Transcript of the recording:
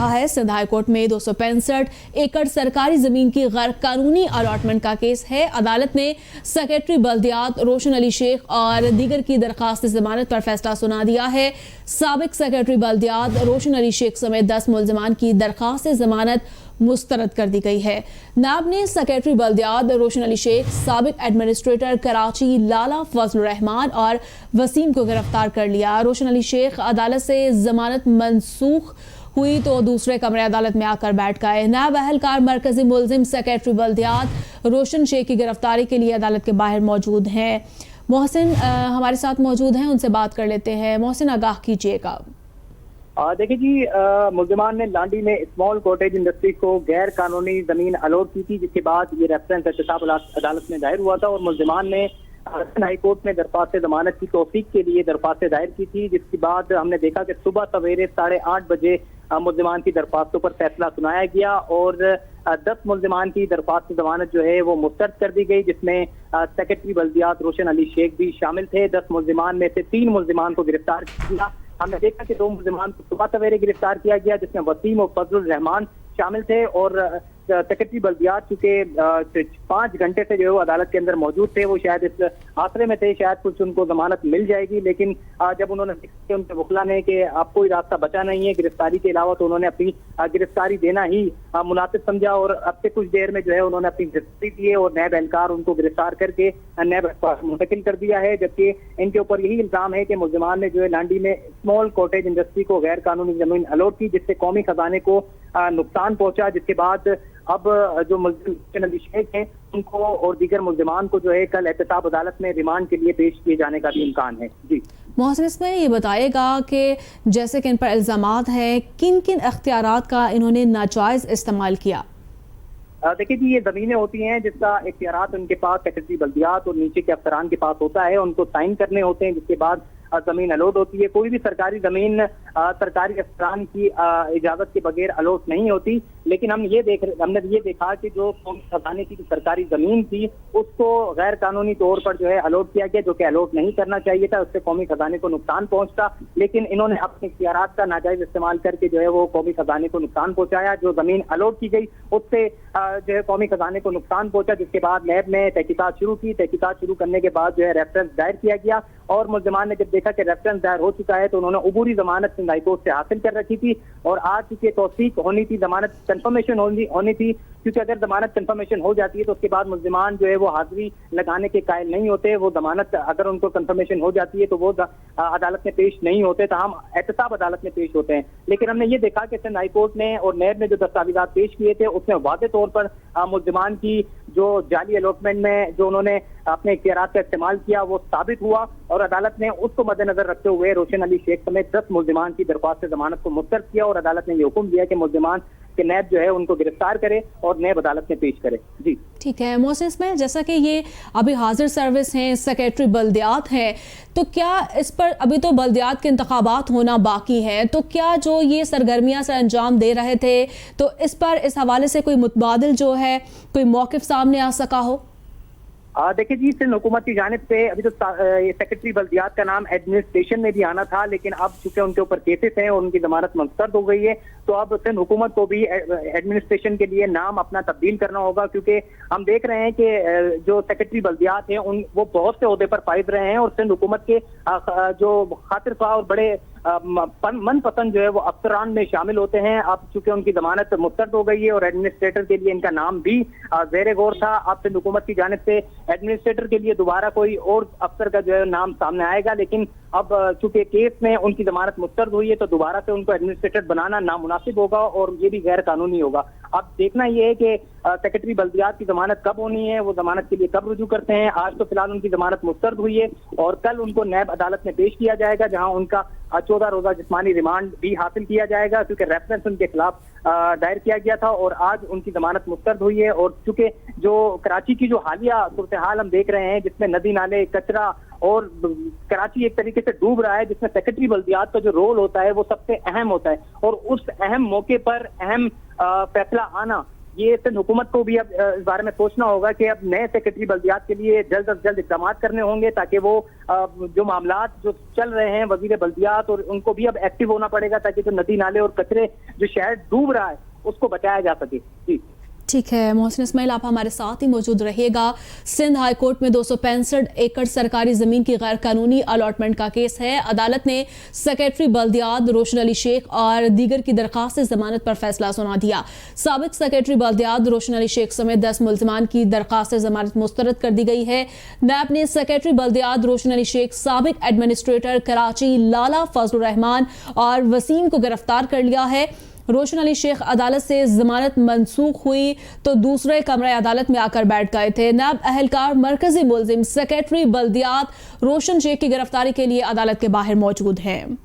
है। Sindh high court में 265 एकड़ सरकारी जमीन की गैर कानूनी अलॉटमेंट का केस है। अदालत ने सेक्रेटरी बल्दियात रोशन अली शेख और दीगर की दरखास्त जमानत पर फैसला सुना दिया है। साबिक सेक्रेटरी बल्दियात रोशन अली शेख समेत 10 मुल्जिमान की दरखास्त जमानत मुस्तरद कर दी गई है। नाब ने सेक्रेटरी बल्दियात रोशन अली शेख, साबिक एडमिनिस्ट्रेटर कराची लाला फजल रहमान और वसीम को गिरफ्तार कर लिया। रोशन अली शेख अदालत से जमानत मंसूख हुई तो दूसरे कमरे अदालत में आकर बैठ गए। नायब अहलकार मरकजी मुल्जिम सेक्रेटरी बल्दियात रोशन शेख की गिरफ्तारी के लिए अदालत के बाहर मौजूद हैं। मोहसिन हमारे साथ मौजूद हैं, उनसे बात कर लेते हैं। मोहसिन, आगाह कीजिएगा। देखिए जी, मुल्जिमान ने लांडी में स्मॉल कॉटेज इंडस्ट्री को गैर कानूनी जमीन अलॉट की थी, जिसके बाद ये रेफरेंस एहतसाब अदालत में दायर हुआ था और मुल्जिमान ने हाई कोर्ट में दरख्वास्त जमानत की तौफीक के लिए दरख्वास्त दायर की थी। जिसके बाद हमने देखा कि सुबह सवेरे 8:30 बजे मुल्जिमान की दरख्वास्तों पर फैसला सुनाया गया और 10 मुल्जिमान की दरख्वास्त जमानत जो है वो मुस्तरद कर दी गई, जिसमें सेक्रेटरी बल्दियात रोशन अली शेख भी शामिल थे। 10 मुल्जिमान में से 3 मुल्जिमान को गिरफ्तार किया। हमने देखा कि 2 मुल्जिमान को सुबह सवेरे गिरफ्तार किया गया, जिसमें वसीम और फजल रहमान शामिल थे और सेक्रेटरी बल्दियात चूंकि 5 घंटे से जो है वो अदालत के अंदर मौजूद थे, वो शायद इस आसरे में थे शायद कुछ उनको जमानत मिल जाएगी, लेकिन जब उन्होंने उनके वकला ने कि अब कोई रास्ता बचा नहीं है गिरफ्तारी के अलावा, तो उन्होंने अपनी गिरफ्तारी देना ही मुनासिब समझा और अब से कुछ देर में जो है उन्होंने अपनी गिरफ्तारी दी है और नैब एहलकार उनको गिरफ्तार करके नैब मुंतकिल कर दिया है। जबकि इनके ऊपर यही इल्जाम है कि मुल्जिमान ने जो है लांडी में स्मॉल कॉटेज इंडस्ट्री को गैर कानूनी जमीन अलॉट की, जिससे कौमी खजाने को नुकसान पहुंचा। जिसके बाद अब जो मुल्जिम अली शेख हैं उनको और दीगर मुल्जिमान को जो है कल एहतसाब अदालत में रिमांड के लिए पेश किए जाने का भी इम्कान है। जी मोहसिन, इसमें ये बताइएगा कि जैसे कि इन पर इल्जामात हैं, किन किन अख्तियारात का इन्होंने नाजायज इस्तेमाल किया? देखिए जी, ये जमीनें होती हैं जिसका इख्तियारात उनके पास सेक्रेटरी बल्दियात और नीचे के अफसरान के पास होता है, उनको साइन करने होते हैं, जिसके बाद जमीन अलॉट होती है। कोई भी सरकारी जमीन सरकारी अफसरान की इजाजत के बगैर अलॉट नहीं होती, लेकिन हमने ये देखा कि जो कौमी खजाने की सरकारी जमीन थी उसको गैर कानूनी तौर पर जो है अलॉट किया गया, जो कि अलॉट नहीं करना चाहिए था, उससे कौमी खजाने को नुकसान पहुंचता। लेकिन इन्होंने अपने इख्तियारात का नाजायज इस्तेमाल करके जो है वो कौमी खजाने को नुकसान पहुंचाया। जो जमीन अलॉट की गई उससे जो है कौमी खजाने को नुकसान पहुंचा, जिसके बाद नैब ने तहकीकात शुरू की। तहकीकात शुरू करने के बाद जो है रेफरेंस दायर किया गया और मुल्जिमान ने जब देखा कि रेफरेंस दायर हो चुका है तो उन्होंने अबूरी जमानत सिंध हाई कोर्ट से हासिल कर रखी थी और आज चूंकि तौसीक होनी थी, जमानत कंफर्मेशन होनी थी, क्योंकि अगर जमानत कंफर्मेशन हो जाती है तो उसके बाद मुल्जिमान जो है वो हाजिरी लगाने के कायल नहीं होते। वो जमानत अगर उनको कंफर्मेशन हो जाती है तो वो अदालत में पेश नहीं होते, तो हम एहतसाब अदालत में पेश होते हैं। लेकिन हमने ये देखा कि सिंध हाई कोर्ट ने और नैब ने जो दस्तावेजात पेश किए थे उसमें वाज़ेह तौर पर मुल्जिमान की जो जाली अलॉटमेंट में जो उन्होंने अपने इख्तियारात का इस्तेमाल किया वो साबित हुआ और अदालत ने उसको मद्देनजर रखते हुए रोशन अली शेख समेत 10 मुल्जिमान की दरख्वास्त जमानत को मुस्तरद किया और अदालत ने ये हुक्म दिया कि मुल्जिमान के नैब जो है उनको गिरफ्तार करे और नैब अदालत में पेश करे। जी ठीक है मोहसिन, में जैसा कि ये अभी हाजिर सर्विस हैं, सेक्रेटरी बल्दियात हैं, तो क्या इस पर अभी तो बल्दियात के इंतखाबात होना बाकी हैं, तो क्या जो ये सरगर्मियां सर अंजाम दे रहे थे तो इस पर इस हवाले से कोई मुतबादिल जो है कोई मौक़िफ़ सामने आ सका हो? देखिए जी, सिंध हुकूमत की जानिब से अभी तो सेक्रेटरी बल्दियात का नाम एडमिनिस्ट्रेशन में भी आना था, लेकिन अब चूंकि उनके ऊपर केसेस हैं और उनकी जमानत मुस्तरद हो गई है तो अब सिंध हुकूमत को भी एडमिनिस्ट्रेशन के लिए नाम अपना तब्दील करना होगा, क्योंकि हम देख रहे हैं कि जो सेक्रेटरी बल्दियात हैं वो बहुत से ओहदे पर फाइज रहे हैं और सिंध हुकूमत के जो खातिर ख्वाह और बड़े मनपसंद जो है वो अफसरान में शामिल होते हैं। अब चूंकि उनकी जमानत मुस्तरद हो गई है और एडमिनिस्ट्रेटर के लिए इनका नाम भी ज़ेरे गौर था, अब सिंध हुकूमत की जानिब से एडमिनिस्ट्रेटर के लिए दोबारा कोई और अफसर का जो है नाम सामने आएगा, लेकिन अब चूंकि केस में उनकी जमानत मुस्तरद हुई है तो दोबारा से उनको एडमिनिस्ट्रेटर बनाना नामुनासिब होगा और ये भी गैर कानूनी होगा। अब देखना यह है कि सेक्रेटरी बल्दियात की जमानत कब होनी है, वो जमानत के लिए कब रुजू करते हैं। आज तो फिलहाल उनकी जमानत मुस्तरद हुई है और कल उनको नैब अदालत में पेश किया जाएगा, जहां उनका 14 रोजा जिस्मानी रिमांड भी हासिल किया जाएगा, क्योंकि रेफरेंस उनके खिलाफ दायर किया गया था और आज उनकी जमानत मुस्तरद हुई है। और चूंकि जो कराची की जो हालिया सूरत हाल हम देख रहे हैं, जिसमें नदी नाले कचरा और कराची एक तरीके से डूब रहा है, जिसमें सेक्रेटरी बल्दियात का जो रोल होता है वो सबसे अहम होता है और उस अहम मौके पर अहम फैसला आना ये सिंध हुकूमत को भी अब इस बारे में सोचना होगा कि अब नए सेक्रेटरी बल्दियात के लिए जल्द अज जल्द इक़दाम करने होंगे, ताकि वो जो मामलात जो चल रहे हैं वजीर बल्दियात और उनको भी अब एक्टिव होना पड़ेगा, ताकि जो नदी नाले और कचरे जो शहर डूब रहा है उसको बचाया जा सके। जी ठीक है मोहसिन इस्माइल, आप हमारे साथ ही मौजूद रहिएगा। सिंध हाई कोर्ट में 265 एकड़ सरकारी जमीन की गैर कानूनी अलॉटमेंट का केस है। अदालत ने सेक्रेटरी बल्दियात रोशन अली शेख और दीगर की दरखास्त जमानत पर फैसला सुना दिया। साबिक सेक्रेटरी बल्दियात रोशन अली शेख समेत 10 मुल्जिमान की दरखास्त जमानत मुस्तरद कर दी गई है। नैब ने सेक्रेटरी बल्दियात रोशन अली शेख, साबिक एडमिनिस्ट्रेटर कराची लाला फजल रहमान और वसीम को गिरफ्तार कर लिया है। रोशन अली शेख अदालत से जमानत मंसूख हुई तो दूसरे कमरे अदालत में आकर बैठ गए थे। नैब अहलकार मरकजी मुल्जिम सेक्रेटरी बल्दियात रोशन शेख की गिरफ्तारी के लिए अदालत के बाहर मौजूद हैं।